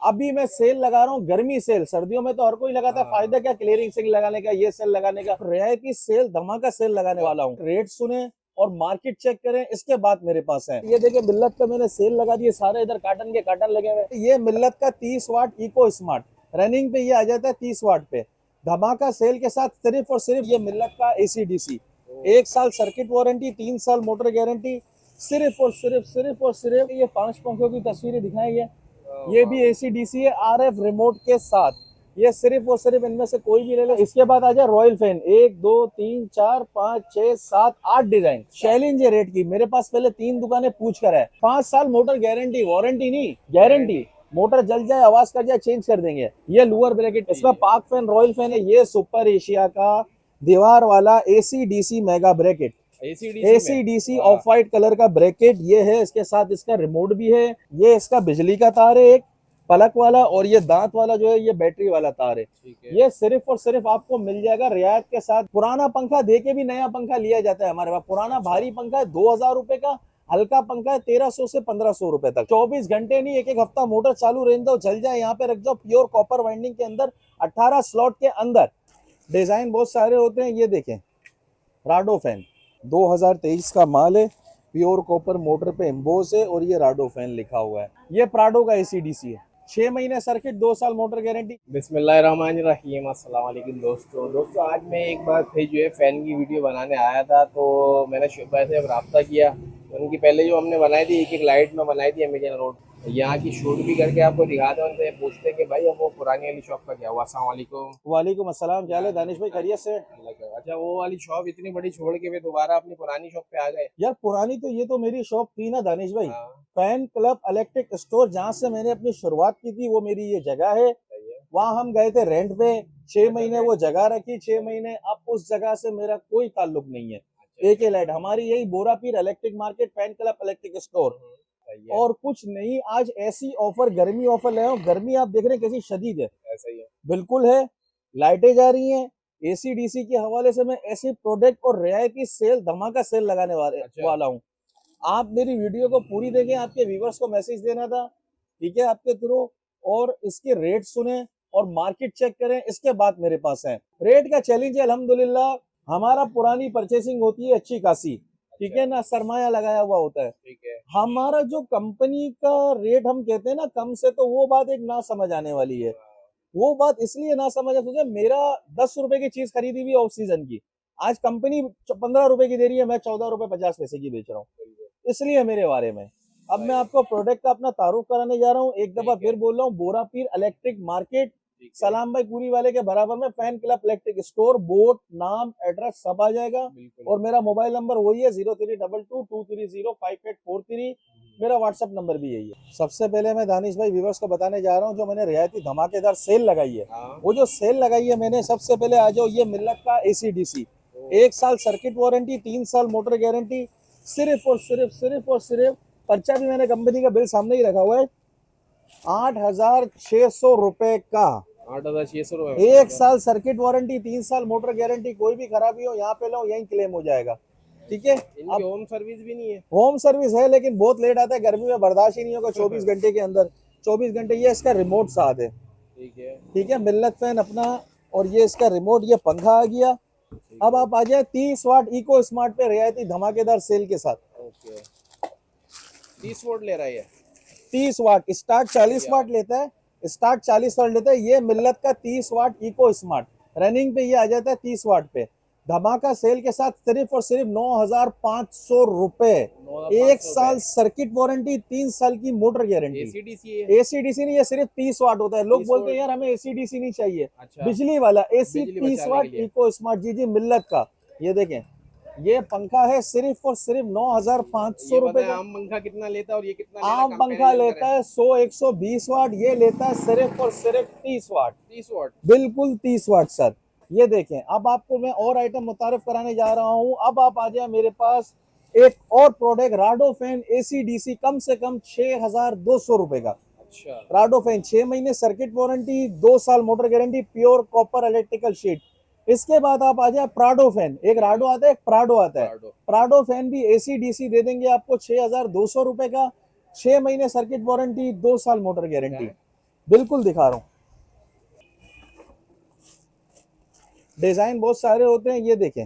अभी मैं सेल लगा रहा हूँ, गर्मी सेल। सर्दियों में तो हर कोई लगाता है, फायदा क्या क्लियरिंग सेल लगाने का, ये सेल लगाने का। रियायती सेल, धमाका सेल लगाने वाला हूँ। रेट सुने और मार्केट चेक करें, इसके बाद मेरे पास है। ये देखिए मिल्लत का मैंने सेल लगा दिए, सारे इधर कार्टन के कार्टन लगे हुए। ये मिल्लत का 30 वाट इको स्मार्ट रनिंग पे ये आ जाता है 30 वाट पे, धमाका सेल के साथ। सिर्फ और सिर्फ ये मिल्लत का AC/DC, 1 साल सर्किट वारंटी, 3 साल मोटर गारंटी। सिर्फ ये 5 पंखों की तस्वीरें दिखाई है। ये भी AC/DC है, RF रिमोट के साथ। ये सिर्फ और सिर्फ इनमें से कोई भी ले लो। इसके बाद आ जाए रॉयल फैन, 1 2 3 4 5 6 7 8 डिजाइन। चैलेंज है रेट की, मेरे पास पहले 3 दुकानें पूछ कर है। 5 साल मोटर गारंटी, वारंटी नहीं गारंटी। मोटर जल जाए, आवाज कर जाए, चेंज कर देंगे। ये लोअर ब्रैकेट, इसमें पाक फैन, रॉयल फैन है। ये सुपर एशिया का दीवार वाला AC/DC mega bracket, AC/DC of white colour का ब्रैकेट ये है। इसके साथ इसका रिमोट भी है। ये इसका बिजली का तार है एक पलक वाला, और ये दांत वाला जो है ये बैटरी वाला तार है। ये सिर्फ और सिर्फ आपको मिल जाएगा रियायत के साथ। पुराना पंखा दे के भी नया पंखा लिया जाता है हमारे पास। पुराना भारी पंखा है 2000 रुपए का, हल्का पंखा है 1300 से 1500 रुपए तक। 24 घंटे नहीं, एक एक हफ्ता मोटर चालू रहने दो, जल जाए यहाँ पे रख जाओ। प्योर कॉपर वाइंडिंग के अंदर, 18 स्लॉट के अंदर। डिजाइन बहुत सारे होते हैं। ये देखें राडो फैन 2023 का माल है, प्योर कॉपर मोटर पे एम्बोस है, और ये राडो फैन लिखा हुआ है। ये प्राडो का AC/DC है, 6 महीने सर्किट, 2 साल मोटर गारंटी। बिस्मिल्लाहिर्रहमानिर्रहीम। अस्सलाम वालेकुम दोस्तों आज मैं एक बार फिर जो है फ़ैन की वीडियो बनाने आया था। तो मैंने शुभा से अब रब्ता किया। उनकी पहले जो हमने बनाई थी, एक एक लाइट में बनाई थी अमेजन रोड, यहाँ की शूट भी करके आपको दिखाते हैं। उनसे पूछते कि भाई अब वो पुरानी वाली शॉप का क्या हुआ। अस्सलाम वालेकुम। वालेकुम अस्सलाम, क्या हाल है दानिश भाई, खैरियत से? अच्छा, वो वाली शॉप इतनी बड़ी छोड़ के वे दोबारा अपनी पुरानी शॉप पे आ गए? यार पुरानी तो ये तो मेरी शॉप थी ना दानिश भाई। हाँ, फैन क्लब इलेक्ट्रिक स्टोर, जहाँ से मैंने अपनी शुरुआत की थी, वो मेरी ये जगह है। सही है। वहां हम गए थे रेंट पे, 6 महीने वो जगह रखी, 6 महीने। अब उस जगह से मेरा कोई ताल्लुक नहीं है। एक ही लाइट हमारी, यही Borapir electric market, fan club electric store. सही है। और कुछ नहीं, आज ऐसी ऑफर, गर्मी ऑफर ले आए हो। गर्मी आप देख रहे हैं कैसी शदीद है, ऐसा ही है। बिल्कुल है। लाइटें जा रही हैं। AC/DC के हवाले से मैं ऐसे प्रोडक्ट और रियायती सेल, धमाका सेल लगाने वाला हूँ। आप मेरी वीडियो को पूरी देखें, आपके व्यूवर्स को मैसेज देना था, ठीक है, आपके थ्रू। और इसके रेट सुने और मार्केट चेक करें, इसके बाद मेरे पास है। रेट का चैलेंज है अल्हम्दुलिल्लाह। हमारा पुरानी परचेसिंग होती है अच्छी खासी, ठीक है ना, सरमाया लगाया हुआ होता है। ठीक है। हमारा जो कंपनी का रेट हम कहते हैं ना कम से, तो वो बात एक ना समझ आने वाली है। वो बात इसलिए ना समझ आ, क्योंकि मेरा 10 रुपए की चीज खरीदी हुई ऑफ सीजन की, आज कंपनी 15 रुपए की दे रही है, मैं 14 रुपए 50 पैसे की बेच रहा हूँ। इसलिए मेरे बारे में अब मैं आपको प्रोडक्ट का अपना तारुफ कराने जा रहा हूँ। एक दफा फिर बोल रहा हूँ, बोरापीर इलेक्ट्रिक मार्केट, सलाम भाई पूरी वाले के बराबर में fan club electric store. Board, नाम, एड्रेस सब आ जाएगा। और मेरा मोबाइल नंबर वही है 0322230584 मेरा व्हाट्सएप नंबर भी यही है। सबसे पहले मैं दानिश भाई व्यूवर्स को बताने जा रहा हूँ, जो मैंने रियायती धमाकेदार सेल लगाई है। वो जो सेल लगाई है मैंने, सबसे पहले आ जाओ, ये मिल्लत का AC/DC, 1 साल सर्किट वारंटी, 3 साल मोटर गारंटी। सिर्फ पर्चा भी मैंने कंपनी का बिल सामने ही रखा हुआ है, 8600 रुपए का। 8600 रुपये। 1 साल सर्किट वारंटी, 3 साल मोटर गारंटी। कोई भी खराबी हो यहाँ पे लो, यहीं क्लेम हो जाएगा, ठीक है। इनकी होम सर्विस भी नहीं है? होम सर्विस है, लेकिन बहुत लेट आता है, गर्मी में बर्दाश्त ही नहीं होगा 24 घंटे के अंदर। 24 घंटे। ये इसका रिमोट साथ है, ठीक है। ठीक है, मिल्लत फैन अपना। और ये इसका रिमोट, ये पंखा आ गया। अब आप आ जाए 30 वाट इको स्मार्ट पे रियायती धमाकेदार सेल के साथ। ओके। 30 वोट ले रहा है ये? 30 वाट स्टार्ट, 40 वाट लेता है, स्टार्ट 40 वाट लेता है। ये मिल्लत का 30 वाट इको स्मार्ट रनिंग पे ये आ जाता है 30 वाट पे, धमाका सेल के साथ। सिर्फ और सिर्फ 9500 रुपए, 1 साल सर्किट वारंटी, 3 साल की मोटर गारंटी। AC/DC नहीं, ये सिर्फ 30 वाट होता है। लोग बोलते हैं यार हमें AC/DC नहीं चाहिए। अच्छा। बिजली वाला AC बिजली 30 बचाने वाट के लिए। इको स्मार्ट, जी जी, मिल्लत का। ये देखें, ये पंखा है सिर्फ और सिर्फ 9500 ये रुपए बताएं का। आम पंखा कितना लेता है और ये कितना ले रहा है? आम पंखा कंपैरिजन लेता करें। है 100 120 वाट, ये लेता है सिर्फ और सिर्फ 30 वाट। 30 वोट। बिल्कुल 30 वाट सर। ये देखें, अब आपको मैं और आइटम मुतारिफ कराने जा रहा हूं। अब आप आ जाए मेरे पास, एक और प्रोडक्ट, राडो फैन AC/DC, कम से कम 6200 रुपए का। अच्छा। राडो फैन, 6 महीने सर्किट वारंटी, 2 साल motor guarantee, pure copper electrical sheet. इसके बाद आप आ जाए प्राडो फैन, एक राडो आता है, एक प्राडो आता है। प्राडो। प्राडो फैन भी AC/DC दे देंगे आपको 6200 रुपए का, 6 महीने सर्किट वारंटी, 2 साल मोटर गारंटी। बिल्कुल दिखा रहा हूँ। डिजाइन बहुत सारे होते हैं, ये देखें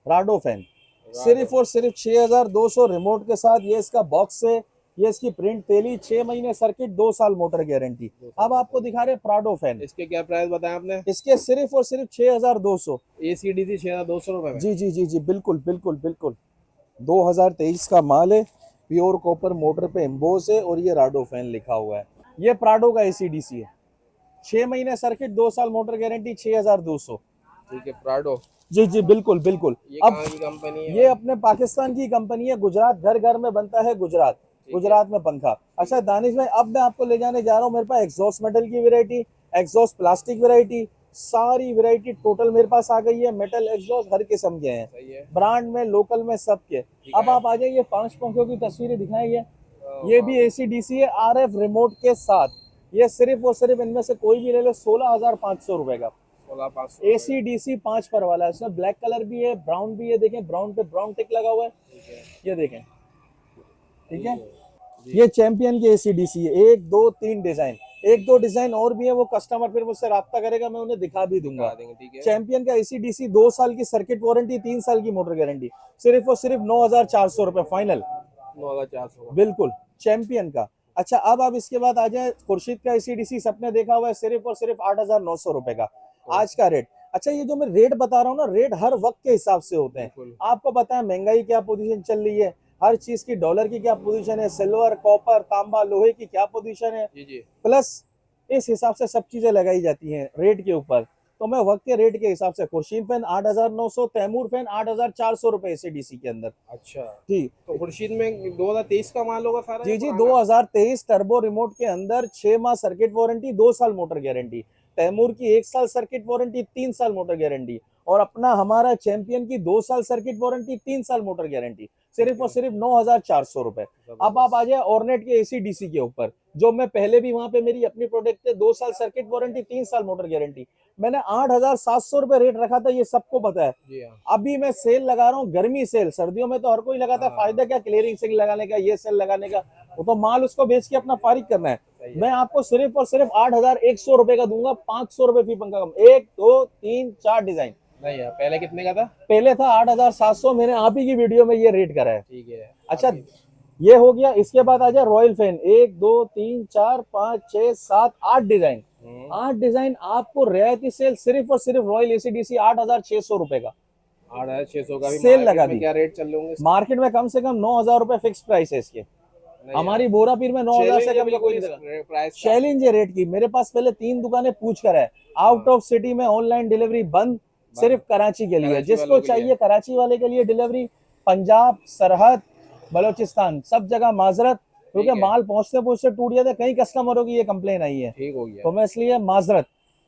राडो फैन, सिर्फ और सिर्फ 6200 रिमोट के साथ। ये इसका बॉक्स है, ये इसकी प्रिंट तेली, 6 महीने सर्किट, 2 साल मोटर गारंटी। अब आपको दिखा रहे प्राडो फैन, इसके क्या प्राइस बताया आपने? इसके सिर्फ और सिर्फ 6200। ACDC 6200 रुपए में। जी जी जी जी, बिल्कुल बिल्कुल बिल्कुल। 2023 का माल है, प्योर कॉपर मोटर पे एम्बोस है और ये राडो फैन लिखा हुआ है। ये प्राडो का ACDC है, 6 महीने सर्किट, 2 साल मोटर गारंटी, 6200। ठीक है, प्राडो। जी जी बिल्कुल बिल्कुल। ये अब कहाँ की कंपनी है? ये अपने पाकिस्तान की कंपनी है, गुजरात, घर घर में बनता है गुजरात, गुजरात में पंखा। अच्छा दानिश भाई, अब मैं आपको ले जाने जा रहा हूँ, मेरे पास एग्जॉस्ट मेटल की वैरायटी, एग्जॉस्ट प्लास्टिक वैरायटी, सारी वैरायटी टोटल मेरे पास आ गई है। मेटल एग्जॉस्ट हर किस्म के हैं, सही है। ब्रांड में, लोकल में, सब के। अब आप आ जाइए, 5 पंखों की तस्वीरें दिखाई है। ये भी ACDC है, RF रिमोट के साथ। ये सिर्फ और सिर्फ इनमें से कोई भी ले लो, 16,500 रुपए का 16,500 ACDC 5 पर वाला है। इसमें ब्लैक कलर भी है, ब्राउन भी है, देखें ब्राउन पे ब्राउन टिक लगा हुआ है, ये देखें, ठीक है। ये चैंपियन के ACDC है, 1 2 3 डिजाइन, 1 2 डिजाइन और भी है, वो कस्टमर फिर मुझसे राब्ता करेगा, मैं उन्हें दिखा भी दूंगा। ठीक है। चैंपियन का ACDC 2 साल की सर्किट वारंटी, 3 साल की मोटर गारंटी, सिर्फ और सिर्फ 9,400 रुपए फाइनल, 9,400। बिल्कुल चैंपियन का। अच्छा अब आप इसके बाद आ जाए, खुर्शीद का ACDC सबने देखा हुआ है, सिर्फ और सिर्फ 8,900 रुपए का आज का रेट। अच्छा ये जो मैं रेट बता रहा हूँ ना, रेट हर वक्त के हिसाब से होते हैं। आपको पता है महंगाई क्या पोजीशन चल रही है, हर चीज की, डॉलर की क्या पोजीशन है, सिल्वर, कॉपर, तांबा, लोहे की क्या पोजीशन है, जी जी। प्लस इस हिसाब से सब चीजें लगाई जाती हैं रेट के ऊपर। तो मैं वक्त के रेट के हिसाब से, खुर्शीद फैन 8,900, तैमूर फैन 8,400 रुपए ACDC के अंदर। अच्छा, ठीक, तो खुर्शीद में 2023 का माल होगा सारा? जी जी 2023 टर्बो रिमोट के अंदर, 6 माह सर्किट वारंटी, 2 साल मोटर गारंटी। तैमूर की 1 साल सर्किट वारंटी, 3 साल मोटर गारंटी। और अपना हमारा चैंपियन की 2 साल सर्किट वारंटी, 3 साल मोटर गारंटी, सिर्फ और सिर्फ 9,400 रुपए। अब आप आ जाए ऑर्नेट के ACDC के ऊपर, जो मैं पहले भी वहां पे मेरी अपनी प्रोडक्ट है, 2 साल सर्किट वारंटी, 3 साल मोटर गारंटी। मैंने 8,700 रुपए रेट रखा था, ये सबको पता है। जी हाँ। अभी मैं सेल लगा रहा हूँ, गर्मी सेल, सर्दियों में तो हर कोई लगाता है, फायदा क्या क्लियरिंग सेल लगाने का, ये सेल लगाने का, वो तो माल उसको बेच के अपना फारिग करना है। मैं आपको सिर्फ और सिर्फ 8,100 रुपए का दूंगा, 500 रुपए फी पंखा कम। 1 2 3 4 डिजाइन। नहीं यार, पहले कितने का था? पहले था 8,700, मैंने आप ही की वीडियो में ये रेट करा है। ठीक है। अच्छा ये हो गया। इसके बाद आ जाए रॉयल फैन, 1 2 3 4 5 6 7 8 डिजाइन। 8 डिजाइन आपको रियायती सेल सिर्फ और सिर्फ रॉयल ACDC 8,600 रुपए का 8,600 का भी सेल मार्केट लगा में दी। क्या रेट चल रहे होंगे? मार्केट में कम से कम 9,000 रुपए फिक्स प्राइस है इसके। हमारी बोरा पीर में 9,000 से कम का कोई प्राइस चैलेंज है रेट की। मेरे पास पहले 3 दुकानें पूछ कर है, आउट ऑफ सिटी में ऑनलाइन डिलीवरी बंद, सिर्फ कराची के लिए। जिसको चाहिए कराची वाले के लिए डिलीवरी, पंजाब, सरहद, बलोचिस्तान, सब जगह माजरत, क्योंकि माल पहुंचते पहुंचते टूट जाते। कई कस्टमरों की ये कंप्लेन आई है, ठीक हो गया। तो मैं इसलिए माजरत,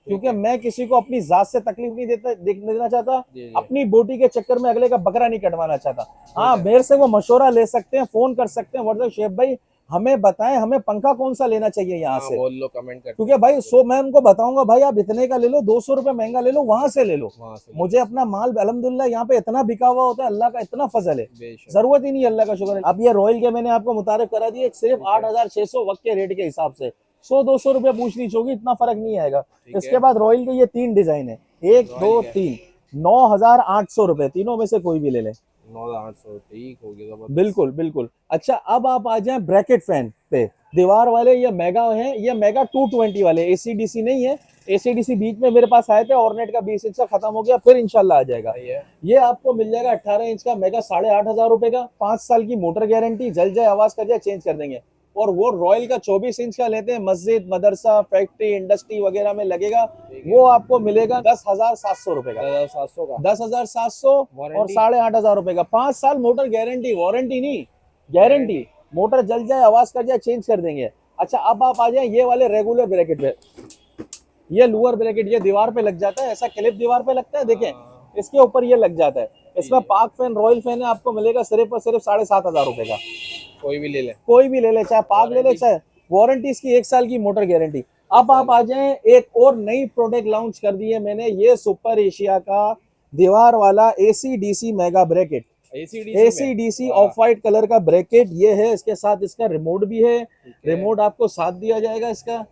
क्योंकि मैं किसी को अपनी जात से तकलीफ नहीं देना चाहता, अपनी बोटी के चक्कर में अगले का बकरा नहीं कटवाना चाहता। हाँ, मेरे से वो मशवरा ले सकते हैं, फोन कर सकते हैं, व्हाट्सएप, शेफ भाई हमें बताएं हमें पंखा कौन सा लेना चाहिए यहाँ से, बोल लो, कमेंट कर। क्योंकि भाई मैं उनको बताऊंगा भाई आप इतने का ले लो, 200 रुपए महंगा ले लो, वहां से ले लो। मुझे अपना माल अल्हम्दुलिल्लाह यहाँ पे इतना बिका हुआ होता है, अल्लाह का इतना फजल है, जरूरत ही नहीं, अल्लाह का शुक्र है। अब ये रॉयल के मैंने आपको मुतारिफ करा दिए, सिर्फ 8,600 वक्त के रेट के हिसाब से, 100-200 रुपए पूछनी चाहिए, इतना फर्क नहीं आएगा। इसके बाद रॉयल के ये 3 डिजाइन है, 1 2 3, 9,800 रुपए, तीनों में से कोई भी ले ले। 9,800, ठीक हो गया। बिल्कुल बिल्कुल। अच्छा अब आप आ जाएं ब्रैकेट फैन पे, दीवार वाले, ये मेगा हैं, ये मेगा 220 वाले, ACDC नहीं है। ACDC बीच में मेरे पास आए थे, ऑर्नेट का 20 इंच का खत्म हो गया, फिर इंशाल्लाह आ जाएगा। ये आपको मिल जाएगा 18 इंच का मेगा, 8,500 रुपए का, 5 साल की मोटर गारंटी, जल जाए आवाज कर जाए चेंज कर देंगे। और वो रॉयल का 24 इंच का लेते हैं, मस्जिद, मदरसा, फैक्ट्री, इंडस्ट्री वगैरह में लगेगा, वो आपको मिलेगा 10,700 रुपए का। 10,700 का, 10,700 और 8,500 रुपए का, 5 साल मोटर गारंटी, वारंटी नहीं गारंटी। मोटर जल जाए आवाज कर जाए चेंज कर देंगे। अच्छा अब आप आ जाए ये वाले रेगुलर ब्रैकेट पे, ये लोअर ब्रैकेट, ये दीवार पे लग जाता है, ऐसा क्लिप दीवार पे लगता है, देखें इसके ऊपर ये लग जाता है। इसमें पाक फैन, रॉयल फैन है, आपको मिलेगा सिर्फ और सिर्फ 7,500 रुपए का। कोई भी ले ले, कोई भी ले ले, चाहे पाक ले ले, चाहे वारंटी इसकी 1 साल की मोटर गारंटी। अब आप आ जाएं, एक और नई प्रोडक्ट लॉन्च कर दी है मैंने, ये सुपर एशिया का दीवार वाला ACDC mega bracket, ACDC of white colour का ब्रैकेट ये है। इसके साथ इसका रिमोट भी है, रिमोट आपको साथ दिया जाएगा इसका।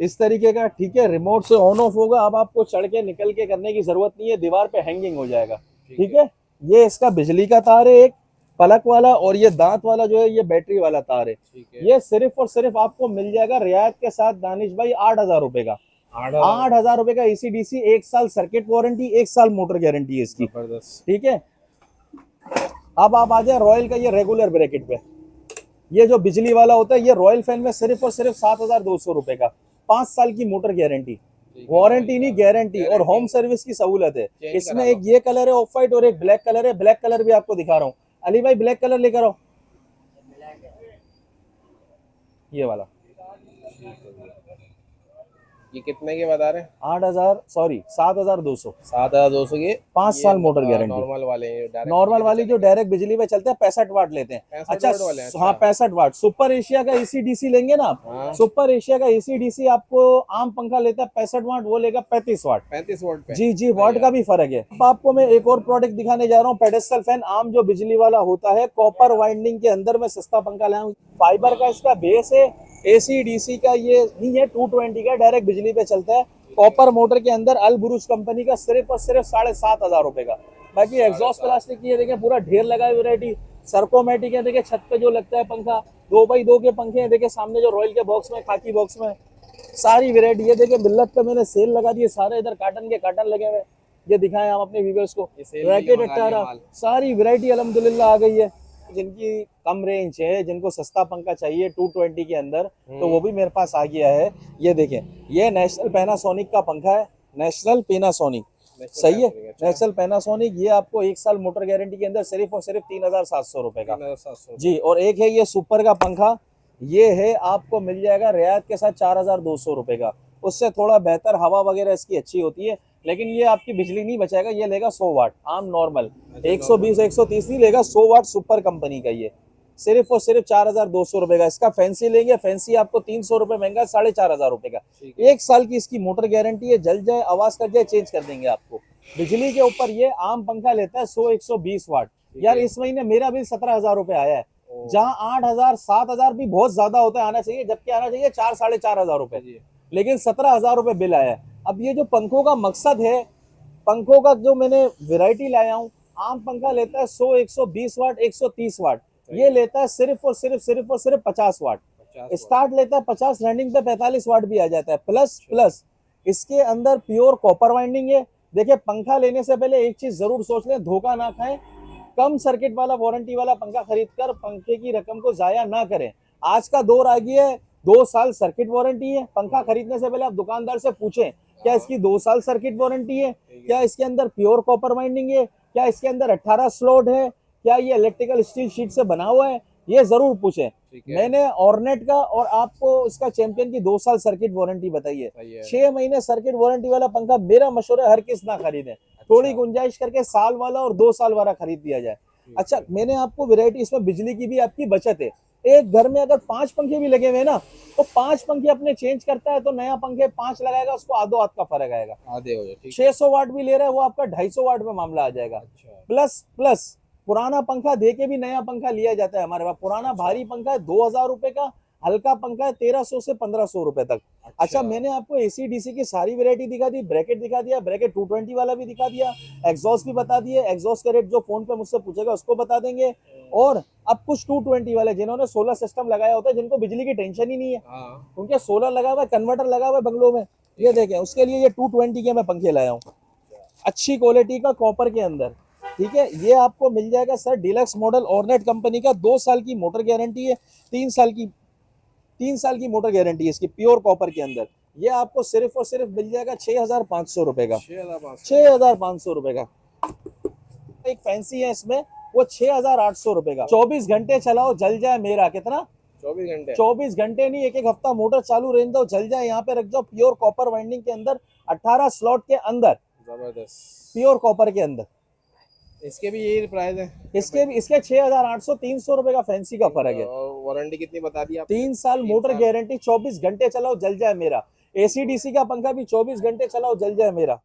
इस तरीके का, ठीक है। रिमोट से ऑन ऑफ होगा, अब आपको चढ़ के निकल के करने की जरूरत नहीं है, दीवार पे हैंगिंग हो जाएगा, ठीक है। ये इसका बिजली का तार है एक पलक वाला, और ये दांत वाला जो है ये बैटरी वाला तार है। ठीक है। ये सिर्फ और सिर्फ आपको मिल जाएगा रियायत के साथ दानिश भाई 8,000 रुपए का। 8,000 रुपए का AC/DC, 1 साल सर्किट वारंटी, 1 साल मोटर गारंटी है इसकी, जबरदस्त। ठीक है। अब आप आ जाए रॉयल का ये रेगुलर ब्रैकेट पे। ये जो बिजली वाला होता है ये रॉयल फैन में सिर्फ और सिर्फ 7,200 रुपए का, 5 साल की मोटर गारंटी, वारंटी नहीं गारंटी, और होम सर्विस की सहूलत है इसमें। एक ये कलर है ऑफ वाइट और एक ब्लैक कलर है। ब्लैक कलर भी आपको दिखा रहा हूँ, अली भाई ब्लैक कलर लेकर आओ, ये वाला। ये कितने के बता रहे हैं? 8,000, सॉरी 7,200, 7,200 के 5 साल मोटर गारंटी। नॉर्मल वाले हैं, नॉर्मल वाली जो डायरेक्ट बिजली पे चलते हैं 65 वाट लेते हैं। 65 अच्छा, वाट वाले हैं, हाँ 65 वाट। सुपर एशिया का AC/DC लेंगे ना आप, हाँ। सुपर एशिया का AC/DC आपको आम पंखा लेता है 65 वाट, वो लेगा 35 वाट। 35 वाट पे। जी, वाट का भी फर्क है। अब आपको मैं एक और प्रोडक्ट दिखाने जा रहा हूँ, पेडेस्टल फैन, आम जो बिजली वाला होता है, कॉपर वाइंडिंग के अंदर में सस्ता पंखा लाया हूँ। फाइबर का इसका बेस है, AC/DC का ये नहीं है, 220 का डायरेक्ट बिजली पे चलता है, कॉपर मोटर के अंदर, अल बुरुज कंपनी का, सिर्फ और सिर्फ 7,500 रुपए का। बाकी एग्जॉस्ट प्लास्टिक की है, देखिए पूरा ढेर लगा है वैरायटी। सर्कोमेटिक है, देखिए छत पे जो लगता है पंखा, 2x2 के पंखे हैं, देखिए सामने जो रॉयल के बॉक्स में, खाकी बॉक्स में, सारी वैरायटी है। देखिए मिल्लत पे मैंने सेल लगा दिए सारे, इधर कार्टन के कार्टन लगे हुए, ये दिखाएं हम अपने व्यूअर्स को। रैकेट 18, सारी वैरायटी अल्हम्दुलिल्लाह आ गई है। जिनकी कम रेंज है, जिनको सस्ता पंखा चाहिए 220 के अंदर, तो वो भी मेरे पास आ गया है। ये देखें, ये नेशनल पैनासोनिक का पंखा है, नेशनल पैनासोनिक, सही है, नेशनल पैनासोनिक। ये आपको 1 साल मोटर गारंटी के अंदर सिर्फ और सिर्फ 3,700 रुपए का जी। और एक है ये सुपर का पंखा, ये है आपको मिल जाएगा रियायत के साथ 4,200 रुपए का। उससे थोड़ा बेहतर हवा वगैरह इसकी अच्छी होती है, लेकिन ये आपकी बिजली नहीं बचाएगा। ये लेगा 100 वाट आम नॉर्मल, 120 130 नहीं लेगा, 100 वाट सुपर कंपनी का। ये सिर्फ और सिर्फ 4,200 रुपए का। इसका फैंसी लेंगे, फैंसी आपको 300 रुपए महंगा, 4,500 रुपए का। 1 साल की इसकी मोटर गारंटी है, जल जाए, आवाज कर जाए, चेंज कर देंगे आपको। बिजली के ऊपर ये आम पंखा लेता है 100 120 वाट। यार इस महीने मेरा बिल 17,000 रुपए आया है, जहाँ 8,000 7,000 भी बहुत ज्यादा होता है, आना चाहिए, जबकि आना चाहिए 4 4,500 रुपए, लेकिन 17,000 रुपए बिल आया है। अब ये जो पंखों का मकसद है, पंखों का जो मैंने वैरायटी लाया हूँ, आम पंखा लेता है 100 120 वाट, 130 वाट, ये लेता है सिर्फ और सिर्फ 50 वाट। स्टार्ट लेता है 50, रनिंग पे 45 वाट भी आ जाता है। प्लस इसके अंदर प्योर कॉपर वाइंडिंग है। देखिए पंखा लेने से पहले एक चीज जरूर सोच लें, धोखा ना खाएं। कम सर्किट वाला वारंटी वाला पंखा खरीदकर पंखे की रकम को जाया ना करें। आज का दौर आ गया है, 2 साल सर्किट वारंटी है। पंखा खरीदने से पहले आप दुकानदार से पूछें, क्या इसकी 2 साल सर्किट वारंटी है, क्या इसके अंदर प्योर कॉपर वाइंडिंग है, क्या इसके अंदर 18 स्लॉट है, क्या ये इलेक्ट्रिकल स्टील शीट से बना हुआ है, ये जरूर पूछें। मैंने ऑर्नेट का और आपको इसका चैंपियन की 2 साल सर्किट वारंटी बताई है। 6 महीने सर्किट वारंटी वाला पंखा मेरा मशवरा, हर किस ना खरीदे, थोड़ी गुंजाइश करके साल वाला और 2 साल वाला खरीद दिया जाए। अच्छा, मैंने आपको वैरायटी, इसमें बिजली की भी आपकी बचत है। एक घर में अगर 5 पंखे भी लगे हुए हैं ना, तो 5 पंखे अपने चेंज करता है, तो नया पंखे 5 लगाएगा, उसको आधो हाथ का फर्क आएगा, आधे हो जाए। 600 वाट भी ले रहा है वो आपका 250 वाट में मामला आ जाएगा। प्लस पुराना पंखा दे के भी नया पंखा लिया जाता है हमारे पास। पुराना भारी पंखा है 2,000 रुपए का, हल्का पंखा है 1,300 से 1,500 रुपए तक। अच्छा, मैंने आपको AC/DC की सारी वैरायटी दिखा दी, ब्रैकेट दिखा दिया, ब्रैकेट 220 वाला भी दिखा दिया, एग्जॉस्ट भी बता दिए। एग्जॉस्ट का रेट जो फोन पे मुझसे पूछेगा उसको बता देंगे। और अब कुछ 220 वाले जिन्होंने सोलर सिस्टम लगाया होता है, जिनको बिजली की टेंशन ही नहीं है, उनके सोलर लगा हुआ है, कन्वर्टर लगा हुआ है बंगलों में, ये देखें, उसके लिए ये 220 के मैं पंखे लाया हूँ, अच्छी क्वालिटी का कॉपर के अंदर, ठीक है। ये आपको मिल जाएगा sir, deluxe model, ornate company का, 2 साल की मोटर गारंटी है, 3 साल की मोटर गारंटी है इसकी, प्योर कॉपर के अंदर। ये आपको सिर्फ और सिर्फ मिल जाएगा 6,500 रुपए का, 6,500 रुपए का। एक फैंसी है इसमें, वो 6,800 रुपए का। 24 घंटे चलाओ, जल जाए मेरा, कितना 24 घंटे नहीं, एक हफ्ता मोटर चालू रहने दो, जल जाए। यहाँ पे रख जाओ, प्योर कॉपर वाइंडिंग के अंदर, 18 स्लॉट के अंदर, जबरदस्त प्योर कॉपर के अंदर। इसके भी यही प्राइस है, इसके 6,800 300 रुपए का फैंसी का फर्क है। वारंटी कितनी बता दी आप? 3 साल मोटर गारंटी, 24 घंटे चलाओ, जल जाए मेरा। AC/DC का पंखा भी 24 घंटे चलाओ, जल जाए मेरा।